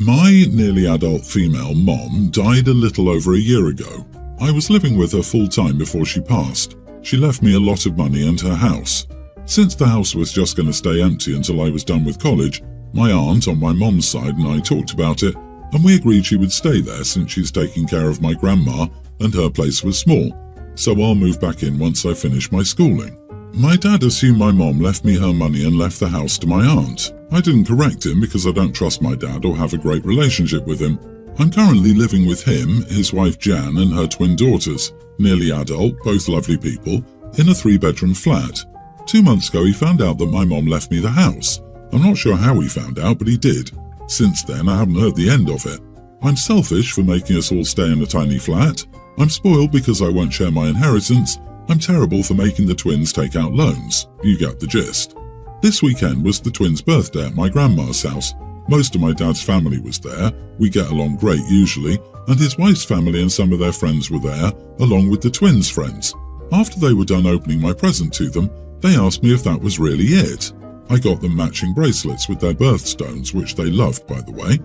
My nearly adult female mom died a little over a year ago. I was living with her full-time before she passed. She left me a lot of money and her house. Since the house was just going to stay empty until I was done with college, my aunt on my mom's side and I talked about it, and we agreed she would stay there since she's taking care of my grandma and her place was small, so I'll move back in once I finish my schooling. My dad assumed my mom left me her money and left the house to my aunt. I didn't correct him because I don't trust my dad or have a great relationship with him. I'm currently living with him, his wife Jan and her twin daughters, nearly adult, both lovely people, in a 3-bedroom flat. 2 months ago he found out that my mom left me the house. I'm not sure how he found out, but he did. Since then I haven't heard the end of it. I'm selfish for making us all stay in a tiny flat. I'm spoiled because I won't share my inheritance. I'm terrible for making the twins take out loans. You get the gist. This weekend was the twins' birthday at my grandma's house. Most of my dad's family was there. We get along great usually, and his wife's family and some of their friends were there, along with the twins' friends. After they were done opening my present to them, they asked me if that was really it. I got them matching bracelets with their birthstones, which they loved, by the way.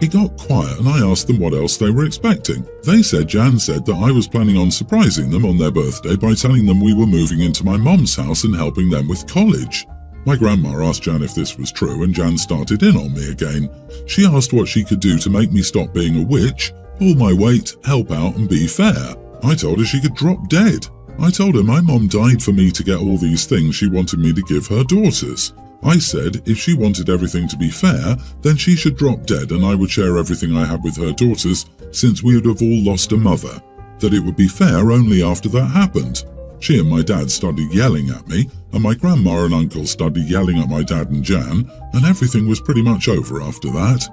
It got quiet and I asked them what else they were expecting. They said Jan said that I was planning on surprising them on their birthday by telling them we were moving into my mom's house and helping them with college. My grandma asked Jan if this was true and Jan started in on me again. She asked what she could do to make me stop being a witch, pull my weight, help out and be fair. I told her she could drop dead. I told her my mom died for me to get all these things she wanted me to give her daughters. I said if she wanted everything to be fair, then she should drop dead and I would share everything I had with her daughters since we would have all lost a mother. That it would be fair only after that happened. She and my dad started yelling at me, and my grandma and uncle started yelling at my dad and Jan, and everything was pretty much over after that.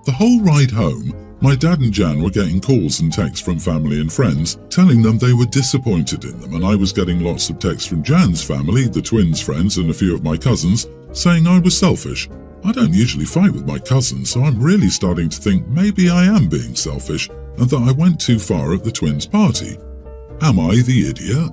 The whole ride home, my dad and Jan were getting calls and texts from family and friends telling them they were disappointed in them, and I was getting lots of texts from Jan's family, the twins' friends and a few of my cousins, saying I was selfish. I don't usually fight with my cousins, so I'm really starting to think maybe I am being selfish and that I went too far at the twins' party. Am I the idiot?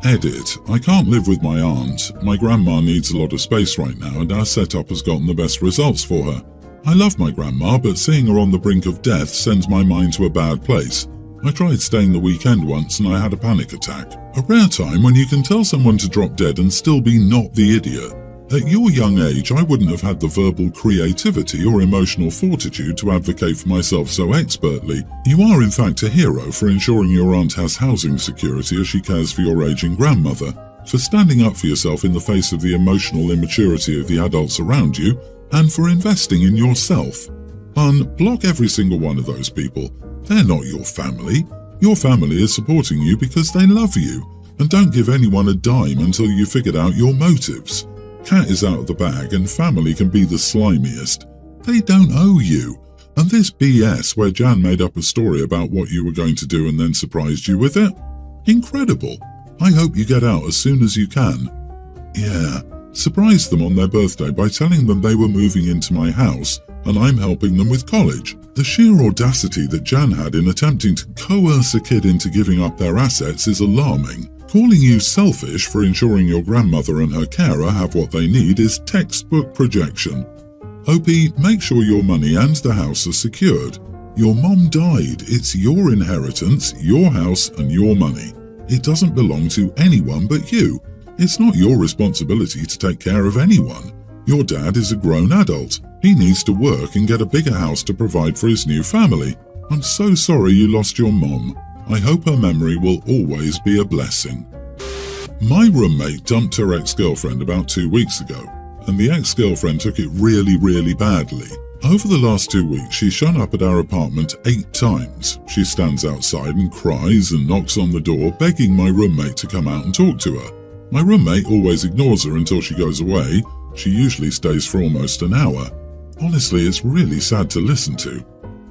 Edit. I can't live with my aunt. My grandma needs a lot of space right now and our setup has gotten the best results for her. I love my grandma, but seeing her on the brink of death sends my mind to a bad place. I tried staying the weekend once and I had a panic attack. A rare time when you can tell someone to drop dead and still be not the idiot. At your young age, I wouldn't have had the verbal creativity or emotional fortitude to advocate for myself so expertly. You are in fact a hero for ensuring your aunt has housing security as she cares for your aging grandmother, for standing up for yourself in the face of the emotional immaturity of the adults around you, and for investing in yourself. Unblock every single one of those people. They're not your family. Your family is supporting you because they love you, and don't give anyone a dime until you've figured out your motives. Cat is out of the bag and family can be the slimiest. They don't owe you. And this BS where Jan made up a story about what you were going to do and then surprised you with it? Incredible. I hope you get out as soon as you can. Yeah, surprise them on their birthday by telling them they were moving into my house and I'm helping them with college. The sheer audacity that Jan had in attempting to coerce a kid into giving up their assets is alarming. Calling you selfish for ensuring your grandmother and her carer have what they need is textbook projection. OP, make sure your money and the house are secured. Your mom died. It's your inheritance, your house and your money. It doesn't belong to anyone but you. It's not your responsibility to take care of anyone. Your dad is a grown adult. He needs to work and get a bigger house to provide for his new family. I'm so sorry you lost your mom. I hope her memory will always be a blessing. My roommate dumped her ex-girlfriend about 2 weeks ago, and the ex-girlfriend took it really badly. Over the last 2 weeks, she's shown up at our apartment 8 times. She stands outside and cries and knocks on the door, begging my roommate to come out and talk to her. My roommate always ignores her until she goes away. She usually stays for almost an hour. Honestly, it's really sad to listen to.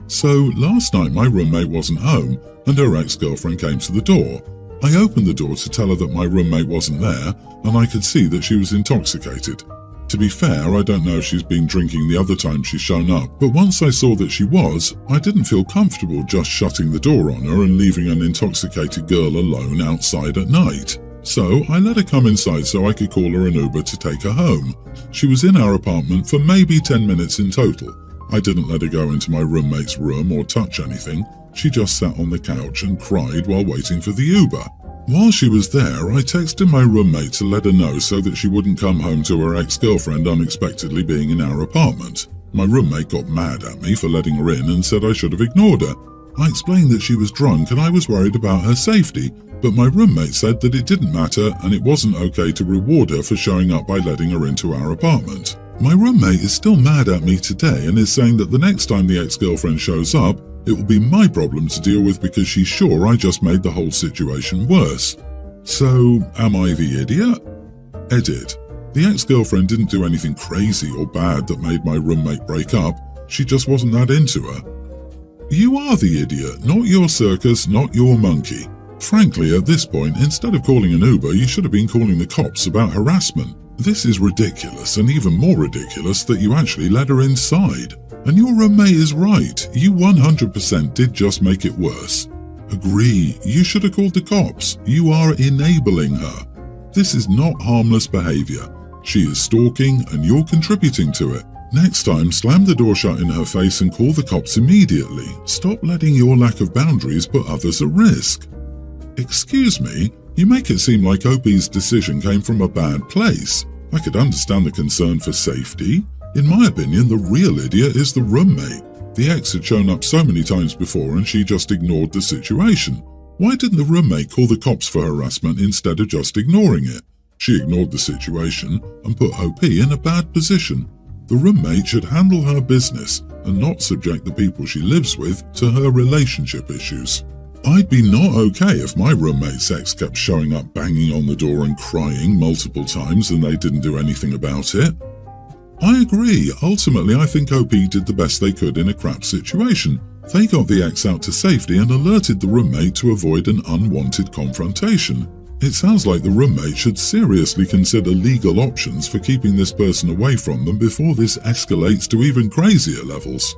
So last night my roommate wasn't home and her ex-girlfriend came to the door. I opened the door to tell her that my roommate wasn't there and I could see that she was intoxicated. To be fair, I don't know if she's been drinking the other time she's shown up, but once I saw that she was, I didn't feel comfortable just shutting the door on her and leaving an intoxicated girl alone outside at night. So I let her come inside so I could call her an Uber to take her home. She was in our apartment for maybe 10 minutes in total. I didn't let her go into my roommate's room or touch anything. She just sat on the couch and cried while waiting for the Uber. While she was there, I texted my roommate to let her know so that she wouldn't come home to her ex-girlfriend unexpectedly being in our apartment. My roommate got mad at me for letting her in and said I should have ignored her. I explained that she was drunk and I was worried about her safety, but my roommate said that it didn't matter and it wasn't okay to reward her for showing up by letting her into our apartment. My roommate is still mad at me today and is saying that the next time the ex-girlfriend shows up, it will be my problem to deal with because she's sure I just made the whole situation worse. So, am I the idiot? Edit. The ex-girlfriend didn't do anything crazy or bad that made my roommate break up. She just wasn't that into her. You are the idiot, not your circus, not your monkey. Frankly, at this point, instead of calling an Uber, you should have been calling the cops about harassment. This is ridiculous, and even more ridiculous that you actually let her inside. And your roommate is right, you 100% did just make it worse. Agree, you should have called the cops. You are enabling her. This is not harmless behavior. She is stalking and you're contributing to it. Next time, slam the door shut in her face and call the cops immediately. Stop letting your lack of boundaries put others at risk. Excuse me, you make it seem like OP's decision came from a bad place. I could understand the concern for safety. In my opinion, the real idiot is the roommate. The ex had shown up so many times before and she just ignored the situation. Why didn't the roommate call the cops for harassment instead of just ignoring it? She ignored the situation and put OP in a bad position. The roommate should handle her business and not subject the people she lives with to her relationship issues. I'd be not okay if my roommate's ex kept showing up banging on the door and crying multiple times and they didn't do anything about it. I agree. Ultimately, I think OP did the best they could in a crap situation. They got the ex out to safety and alerted the roommate to avoid an unwanted confrontation. It sounds like the roommate should seriously consider legal options for keeping this person away from them before this escalates to even crazier levels.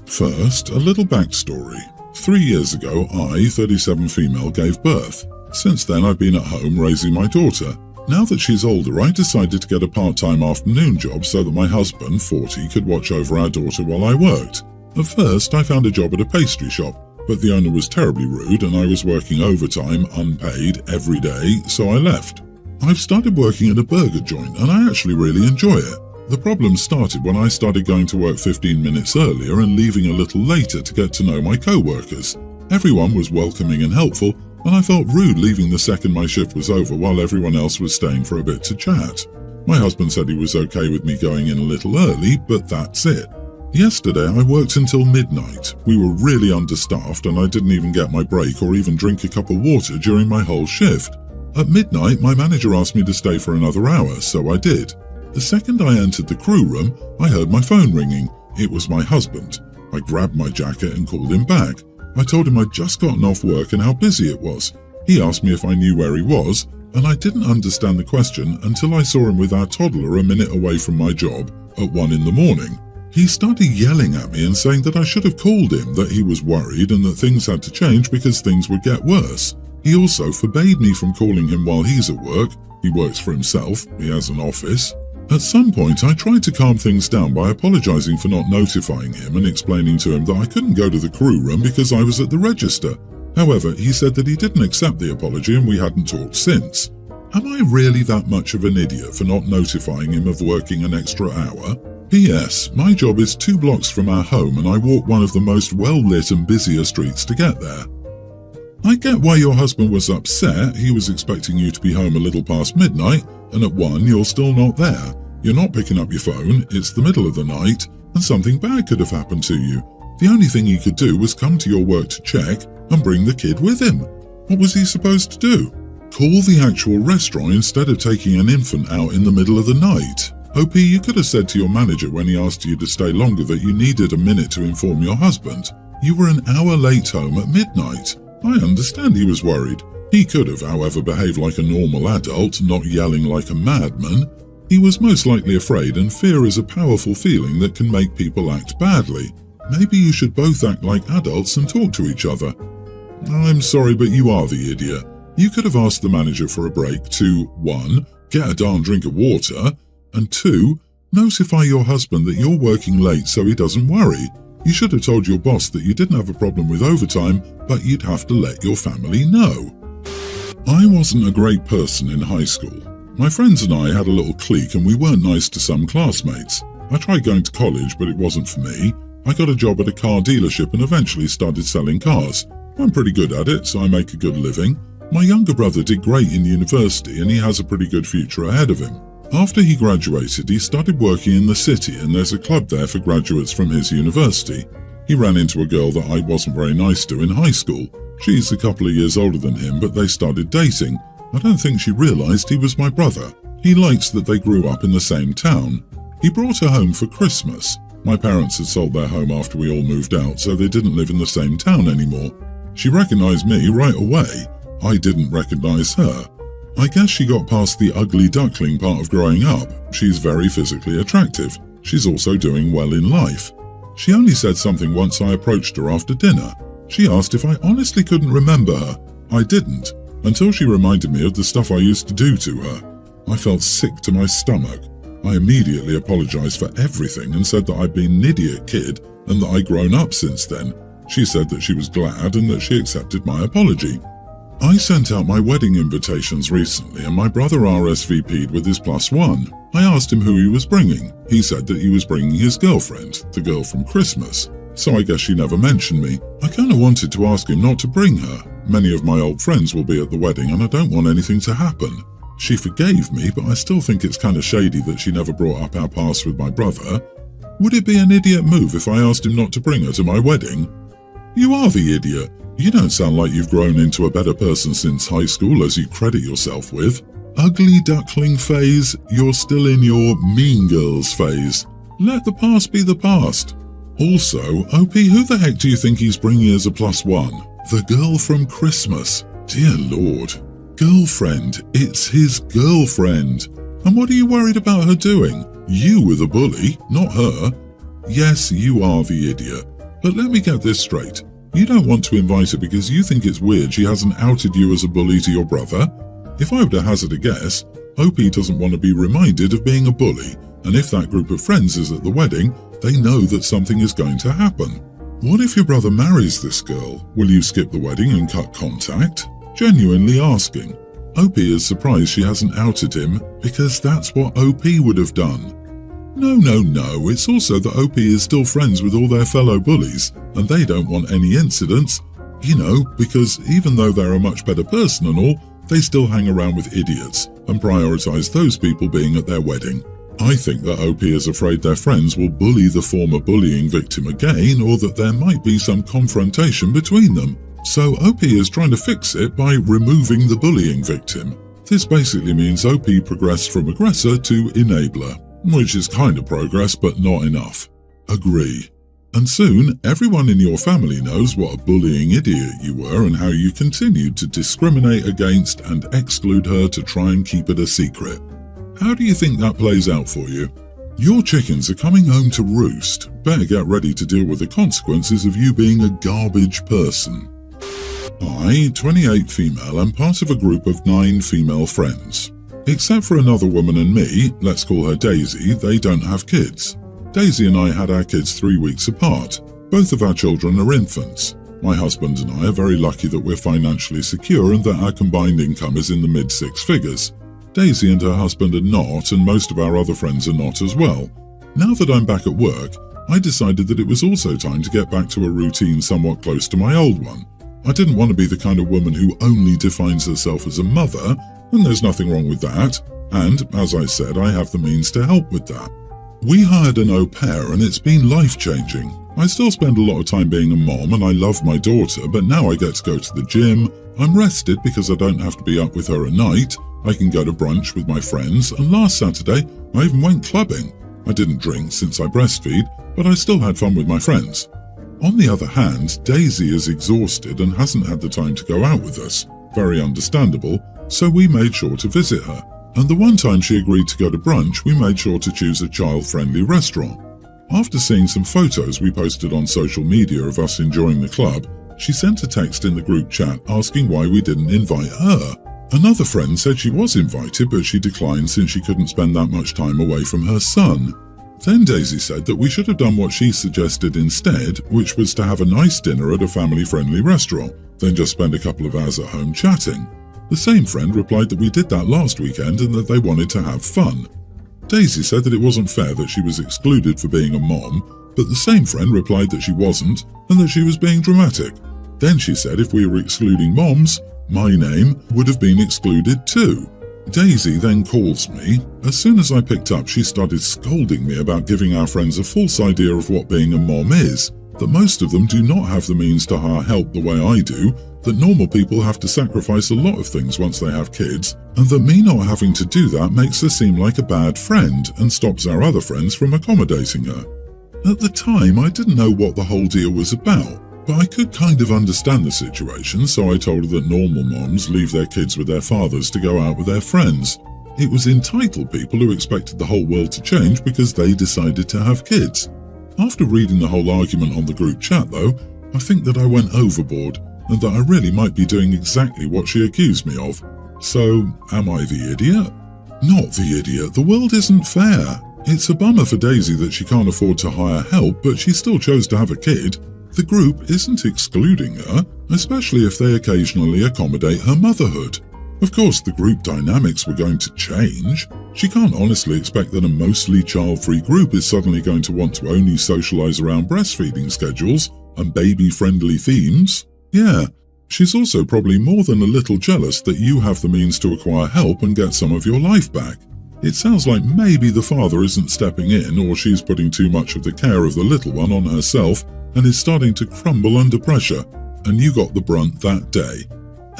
First, a little backstory. 3 years ago, I, 37 female, gave birth. Since then, I've been at home raising my daughter. Now that she's older, I decided to get a part-time afternoon job so that my husband, 40, could watch over our daughter while I worked. At first, I found a job at a pastry shop, but the owner was terribly rude and I was working overtime, unpaid, every day, so I left. I've started working at a burger joint and I actually really enjoy it. The problem started when I started going to work 15 minutes earlier and leaving a little later to get to know my co-workers. Everyone was welcoming and helpful, and I felt rude leaving the second my shift was over while everyone else was staying for a bit to chat. My husband said he was okay with me going in a little early, but that's it. Yesterday I worked until midnight. We were really understaffed and I didn't even get my break or even drink a cup of water during my whole shift. At midnight, my manager asked me to stay for another hour, so I did. The second I entered the crew room, I heard my phone ringing. It was my husband. I grabbed my jacket and called him back. I told him I'd just gotten off work and how busy it was. He asked me if I knew where he was, and I didn't understand the question until I saw him with our toddler a minute away from my job at 1 in the morning. He started yelling at me and saying that I should have called him, that he was worried and that things had to change because things would get worse. He also forbade me from calling him while he's at work. He works for himself. He has an office. At some point, I tried to calm things down by apologizing for not notifying him and explaining to him that I couldn't go to the crew room because I was at the register. However, he said that he didn't accept the apology and we hadn't talked since. Am I really that much of an idiot for not notifying him of working an extra hour? P.S. My job is 2 blocks from our home and I walk one of the most well-lit and busier streets to get there. I get why your husband was upset. He was expecting you to be home a little past midnight, and at 1 you're still not there. You're not picking up your phone, it's the middle of the night, and something bad could have happened to you. The only thing he could do was come to your work to check and bring the kid with him. What was he supposed to do? Call the actual restaurant instead of taking an infant out in the middle of the night. OP, you could have said to your manager when he asked you to stay longer that you needed a minute to inform your husband. You were an hour late home at midnight. I understand he was worried. He could have, however, behaved like a normal adult, not yelling like a madman. He was most likely afraid, and fear is a powerful feeling that can make people act badly. Maybe you should both act like adults and talk to each other. I'm sorry, but you are the idiot. You could have asked the manager for a break to 1. Get a darn drink of water, and 2. Notify your husband that you're working late so he doesn't worry. You should have told your boss that you didn't have a problem with overtime, but you'd have to let your family know. I wasn't a great person in high school. My friends and I had a little clique and we weren't nice to some classmates. I tried going to college, but it wasn't for me. I got a job at a car dealership and eventually started selling cars. I'm pretty good at it, so I make a good living. My younger brother did great in university and he has a pretty good future ahead of him. After he graduated, he started working in the city and there's a club there for graduates from his university. He ran into a girl that I wasn't very nice to in high school. She's a couple of years older than him, but they started dating. I don't think she realized he was my brother. He likes that they grew up in the same town. He brought her home for Christmas. My parents had sold their home after we all moved out, so they didn't live in the same town anymore. She recognized me right away. I didn't recognize her. I guess she got past the ugly duckling part of growing up. She's very physically attractive. She's also doing well in life. She only said something once I approached her after dinner. She asked if I honestly couldn't remember her. I didn't, until she reminded me of the stuff I used to do to her. I felt sick to my stomach. I immediately apologized for everything and said that I'd been an idiot kid and that I'd grown up since then. She said that she was glad and that she accepted my apology. I sent out my wedding invitations recently and my brother RSVP'd with his +1. I asked him who he was bringing. He said that he was bringing his girlfriend, the girl from Christmas. So I guess she never mentioned me. I kinda wanted to ask him not to bring her. Many of my old friends will be at the wedding and I don't want anything to happen. She forgave me, but I still think it's kinda shady that she never brought up our past with my brother. Would it be an idiot move if I asked him not to bring her to my wedding? You are the idiot. You don't sound like you've grown into a better person since high school, as you credit yourself with. Ugly duckling phase, you're still in your mean girls phase. Let the past be the past. Also, OP, who the heck do you think he's bringing as a +1? The girl from Christmas. Dear Lord. Girlfriend. It's his girlfriend. And what are you worried about her doing? You were the bully, not her. Yes, you are the idiot. But let me get this straight. You don't want to invite her because you think it's weird she hasn't outed you as a bully to your brother? If I were to hazard a guess, OP doesn't want to be reminded of being a bully, and if that group of friends is at the wedding, they know that something is going to happen. What if your brother marries this girl? Will you skip the wedding and cut contact? Genuinely asking. OP is surprised she hasn't outed him because that's what OP would have done. No, it's also that OP is still friends with all their fellow bullies, and they don't want any incidents, because even though they're a much better person and all, they still hang around with idiots and prioritize those people being at their wedding. I think that OP is afraid their friends will bully the former bullying victim again, or that there might be some confrontation between them. So OP is trying to fix it by removing the bullying victim. This basically means OP progressed from aggressor to enabler, which is kind of progress, but not enough. Agree. And soon, everyone in your family knows what a bullying idiot you were and how you continued to discriminate against and exclude her to try and keep it a secret. How do you think that plays out for you? Your chickens are coming home to roost. Better get ready to deal with the consequences of you being a garbage person. I, 28 female, am part of a group of 9 female friends. Except for another woman and me, let's call her Daisy, they don't have kids. Daisy and I had our kids 3 weeks apart. Both of our children are infants. My husband and I are very lucky that we're financially secure and that our combined income is in the mid-6 figures. Daisy and her husband are not, and most of our other friends are not as well. Now that I'm back at work, I decided that it was also time to get back to a routine somewhat close to my old one. I didn't want to be the kind of woman who only defines herself as a mother, and there's nothing wrong with that, and, as I said, I have the means to help with that. We hired an au pair and it's been life-changing. I still spend a lot of time being a mom and I love my daughter, but now I get to go to the gym, I'm rested because I don't have to be up with her at night, I can go to brunch with my friends, and last Saturday I even went clubbing. I didn't drink since I breastfeed, but I still had fun with my friends. On the other hand, Daisy is exhausted and hasn't had the time to go out with us. Very understandable, so we made sure to visit her. And the one time she agreed to go to brunch, we made sure to choose a child-friendly restaurant. After seeing some photos we posted on social media of us enjoying the club, she sent a text in the group chat asking why we didn't invite her. Another friend said she was invited, but she declined since she couldn't spend that much time away from her son. Then Daisy said that we should have done what she suggested instead, which was to have a nice dinner at a family-friendly restaurant, then just spend a couple of hours at home chatting. The same friend replied that we did that last weekend and that they wanted to have fun. Daisy said that it wasn't fair that she was excluded for being a mom, but the same friend replied that she wasn't and that she was being dramatic. Then she said if we were excluding moms, my name would have been excluded too. Daisy then calls me. As soon as I picked up, she started scolding me about giving our friends a false idea of what being a mom is, that most of them do not have the means to hire help the way I do, that normal people have to sacrifice a lot of things once they have kids, and that me not having to do that makes her seem like a bad friend and stops our other friends from accommodating her. At the time, I didn't know what the whole deal was about, but I could kind of understand the situation, so I told her that normal moms leave their kids with their fathers to go out with their friends. It was entitled people who expected the whole world to change because they decided to have kids. After reading the whole argument on the group chat though, I think that I went overboard and that I really might be doing exactly what she accused me of. So, am I the idiot? Not the idiot, the world isn't fair. It's a bummer for Daisy that she can't afford to hire help, but she still chose to have a kid. The group isn't excluding her, especially if they occasionally accommodate her motherhood. Of course, the group dynamics were going to change. She can't honestly expect that a mostly child-free group is suddenly going to want to only socialize around breastfeeding schedules and baby-friendly themes. Yeah, she's also probably more than a little jealous that you have the means to acquire help and get some of your life back. It sounds like maybe the father isn't stepping in, or she's putting too much of the care of the little one on herself and is starting to crumble under pressure, and you got the brunt that day.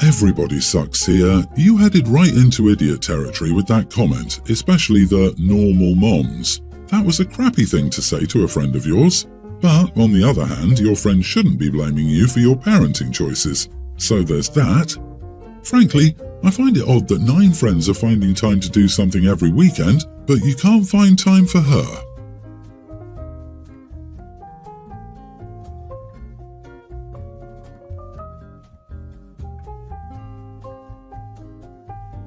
Everybody sucks here. You headed right into idiot territory with that comment, especially the normal moms. That was a crappy thing to say to a friend of yours. But, on the other hand, your friend shouldn't be blaming you for your parenting choices. So there's that. Frankly, I find it odd that 9 friends are finding time to do something every weekend, but you can't find time for her.